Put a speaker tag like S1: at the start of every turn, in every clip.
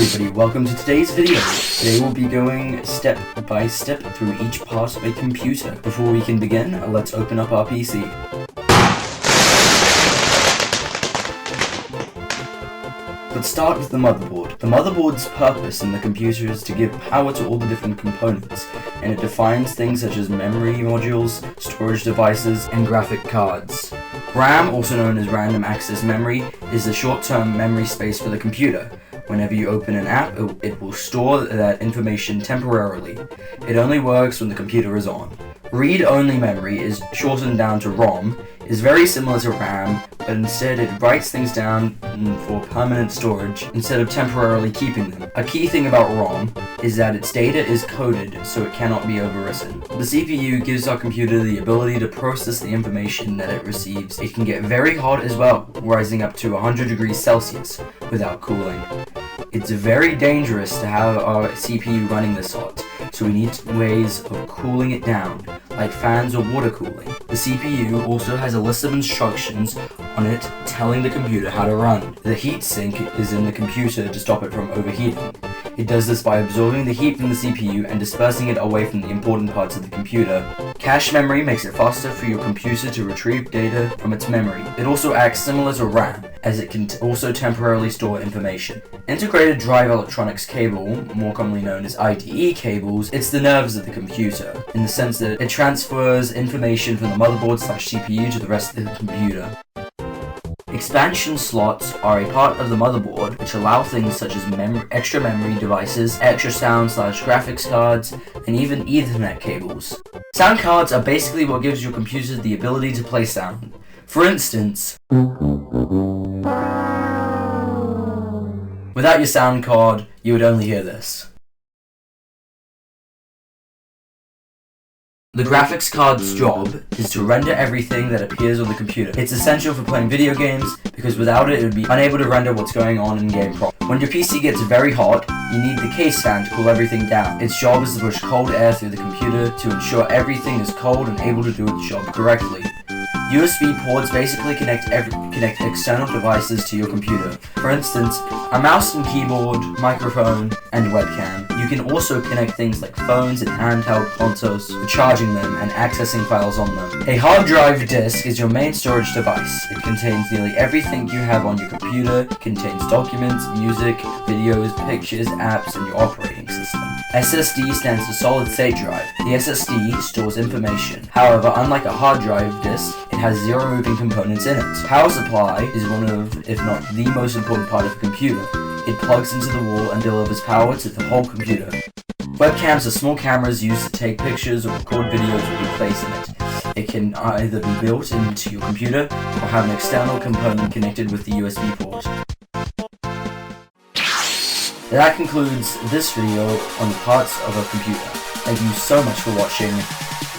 S1: everybody, welcome to today's video. Today we'll be going step by step through each part of a computer. Before we can begin, let's open up our PC. Let's start with the motherboard. The motherboard's purpose in the computer is to give power to all the different components, and it defines things such as memory modules, storage devices, and graphic cards. RAM, also known as random access memory, is the short-term memory space for the computer. Whenever you open an app, it will store that information temporarily. It only works when the computer is on. Read-only memory is shortened down to ROM, is very similar to RAM, but instead it writes things down for permanent storage instead of temporarily keeping them. A key thing about ROM is that its data is coded so it cannot be overwritten. The CPU gives our computer the ability to process the information that it receives. It can get very hot as well, rising up to 100 degrees Celsius without cooling. It's very dangerous to have our CPU running this hot, so we need ways of cooling it down, like fans or water cooling. The CPU also has a list of instructions on it telling the computer how to run. The heatsink is in the computer to stop it from overheating. It does this by absorbing the heat from the CPU and dispersing it away from the important parts of the computer. Cache memory makes it faster for your computer to retrieve data from its memory. It also acts similar to RAM, as it can also temporarily store information. Integrated drive electronics cable, more commonly known as IDE cables, it's the nerves of the computer, in the sense that it transfers information from the motherboard/CPU to the rest of the computer. Expansion slots are a part of the motherboard which allow things such as extra memory devices, extra sound/graphics cards, and even Ethernet cables. Sound cards are basically what gives your computer the ability to play sound. For instance, without your sound card, you would only hear this. The graphics card's job is to render everything that appears on the computer. It's essential for playing video games because without it, it would be unable to render what's going on in game properly. When your PC gets very hot, you need the case fan to cool everything down. Its job is to push cold air through the computer to ensure everything is cold and able to do its job correctly. USB ports basically connect external devices to your computer. For instance, a mouse and keyboard, microphone, and webcam. You can also connect things like phones and handheld consoles for charging them and accessing files on them. A hard drive disk is your main storage device. It contains nearly everything you have on your computer. It contains documents, music, videos, pictures, apps, and your operating system. SSD stands for solid state drive. The SSD stores information. However, unlike a hard drive disk, it has zero moving components in it. Power supply is one of, if not the most important part of a computer. It plugs into the wall and delivers power to the whole computer. Webcams are small cameras used to take pictures or record videos with your face in it. It can either be built into your computer or have an external component connected with the USB port. That concludes this video on parts of a computer. Thank you so much for watching.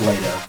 S1: Later.